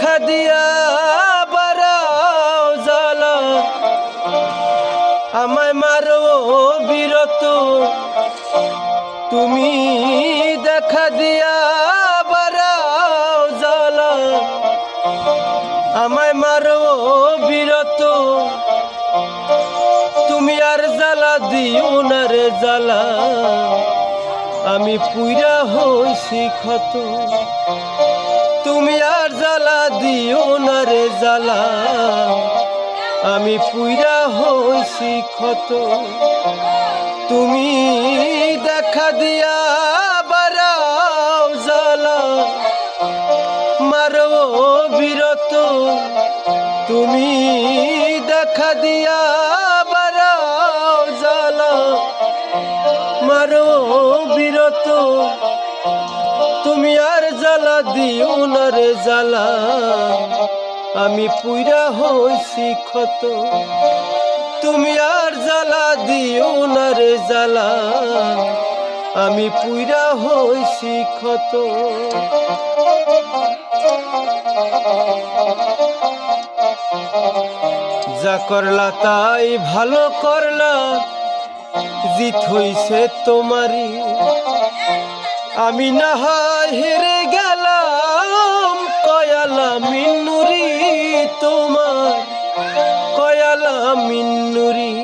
দেখা দিয়া বারাও জ্বালা আমায় মারো বিরত তুমি দেখা দিয়া বারাও জ্বালা আমায় মারো বিরত তুমি আর জ্বালা দিও না রে জ্বালা আমি পুইরা হইছি ক্ষত তুমি আর জ্বালা দিও না রে জ্বালা আমি পুইরা হইছি ক্ষত তুমি দেখা দিয়া বারাও জ্বালা মারো বিরত তুমি দেখা দিয়া বারাও জ্বালা মারো বিরত তুমি আর জ্বালা দিও না রে জ্বালা আমি পুইরা হইছি ক্ষত তুমি আর জ্বালা দিও না রে জ্বালা আমি পুইরা হইছি ক্ষত যা করলা তাই ভালো করলা জিত হইছে তোমারই আমি না হয় হেরে গেলাম কয়ালা মিন্নুরি তোমার কয়ালা মিন্নুরি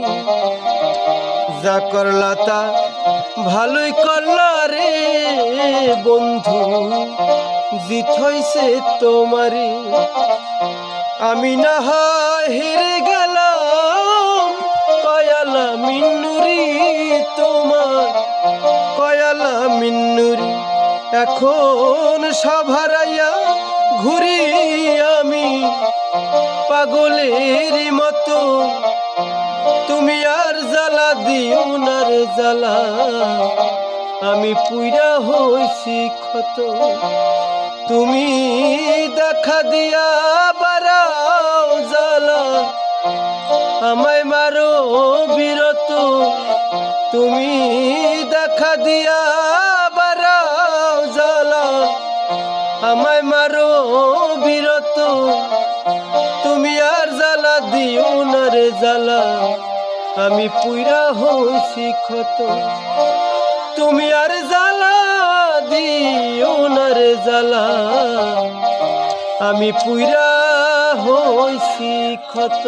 যা করলা তা ভালোই করলা রে বন্ধু জিত হইছে তোমারই আমি না হয় হেরে গেলাম কয়ালা মিন্নুরি তোমার কয়ালা মিন্নুরি এখন সব হারাইয়া ঘুরি আমি পাগলের মতো তুমি আর জ্বালা দিও না রে জ্বালা আমি পুইরা হইছি ক্ষত তুমি দেখা দিয়া বারাও জ্বালা আমায় মারো বিরত তুমি দেখা দিয়া বারাও জ্বালা আমায় মারো বিরত তুমি আর জ্বালা দিও না রে জ্বালা আমি পুইরা হইছি ক্ষত তুমি আর জ্বালা দিও না রে জ্বালা আমি পুইরা হইছি ক্ষত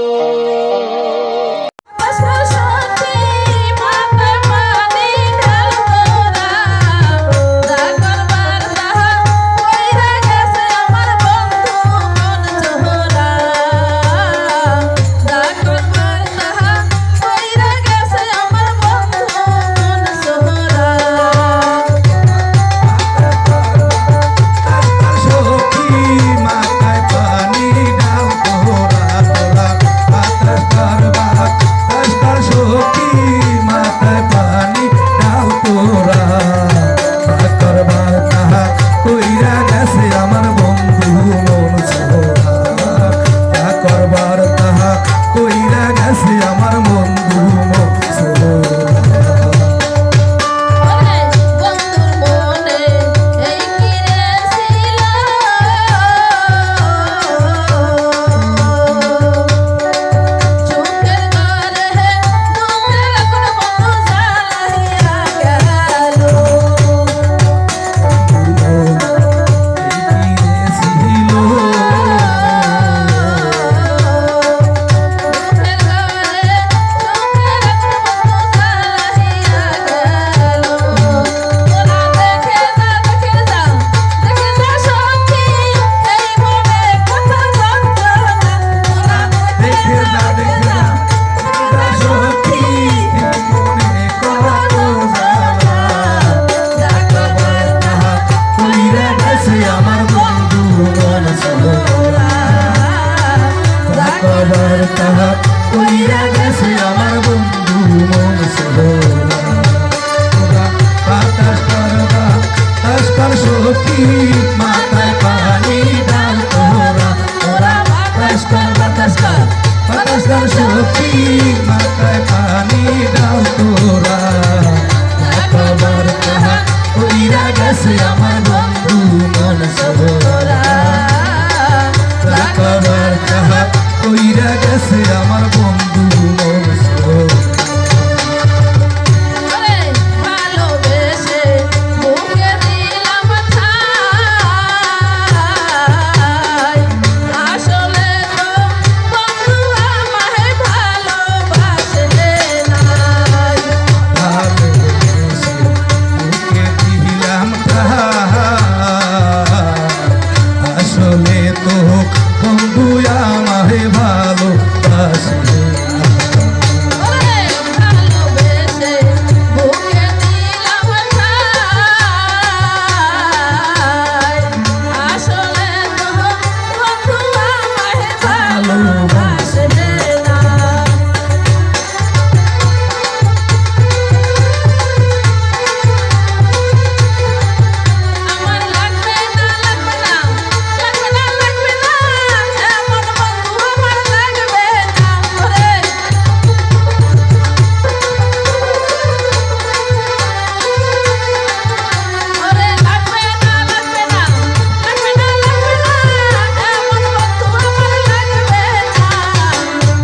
মাথায় পানি ডাল তোরা বাতাস সখী মাথায় পানি ডাল তোরা একবার তাহা কইরা গেছে আমার বন্ধু মন সোরা গেছে আমার বন্ধু মনসুর। ভালোবেসে বুকে দিলাম ঠাই, আসলে তো বন্ধু আমায় ভালোবাসে নাই। ভালোবেসে বুকে দিলাম ঠাই, আসলে তো বন্ধু আমায় ভালোবাসে না। ভালোবেসে বুকে দিলাম ঠাই, আসলে তো বন্ধু আমায় ভালোবাসে না। আমার লাগবে না লাগবে না লাগবে না লাগবে না, এমন বন্ধু আমার লাগবে না রে। ওরে লাগবে না লাগবে না লাগবে না লাগবে না, এমন বন্ধু আমার লাগবে না।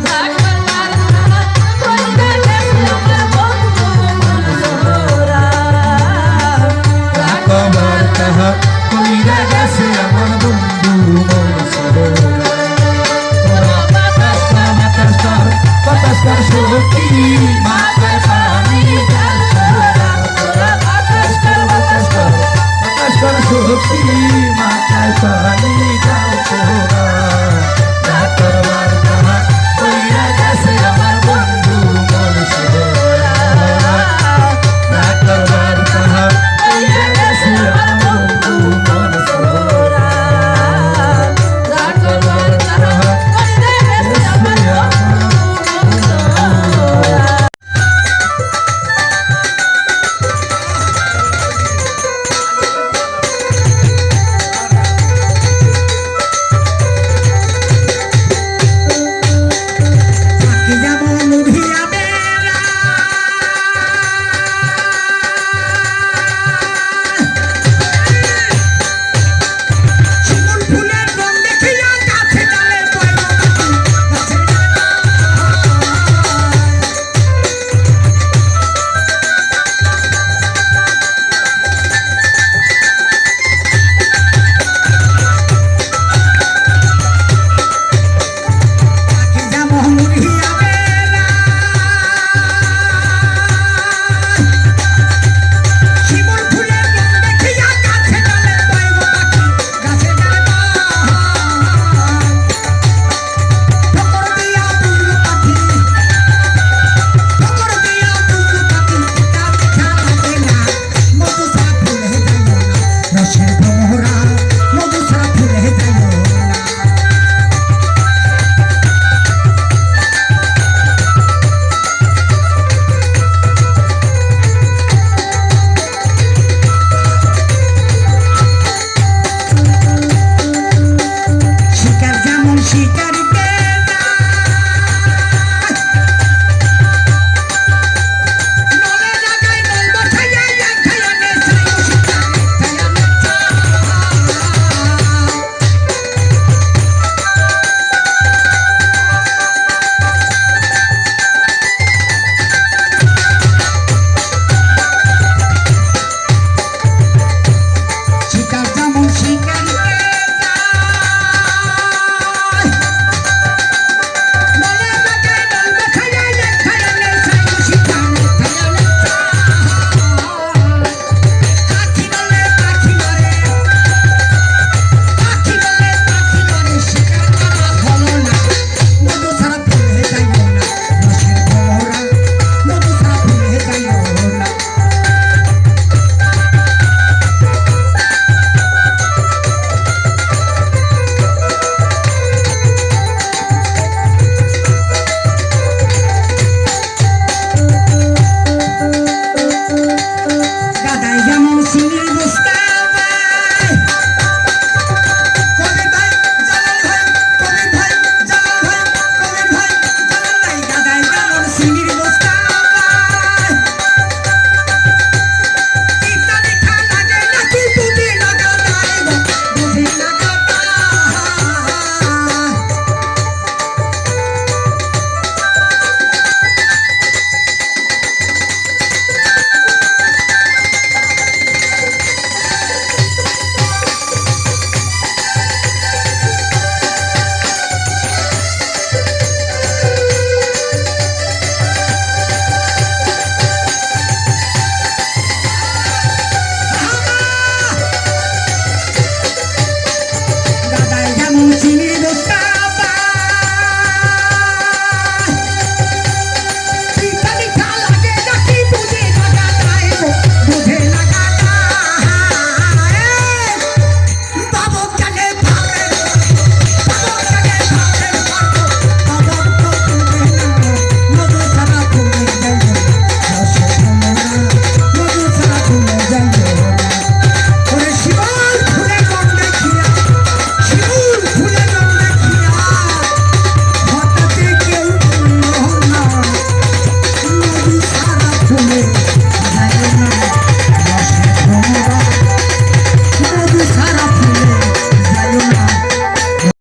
ঢাকার মার্কা কইরা গেছে আমার বন্ধু মনসুরা। কবার কাহা কইরা গেছে আমার বন্ধু মনসুর। ওরা বাতাস কর বাতাস কর বাতাস কর সখী মাথায় পানি ঢাল তোরা। ওরা বাতাস কর বাতাস কর বাতাস কর সখী মাথায় পানি ঢাল তোরা। কবার কাহা কইরা গেছে আমার বন্ধু মনসুর। কবার কাহা কইরা গেছে আমার বন্ধু মনসুর। ঢাকার মার্কা কইরা গেছে আমার বন্ধু মনসুরা। শিকার যেমন শিকার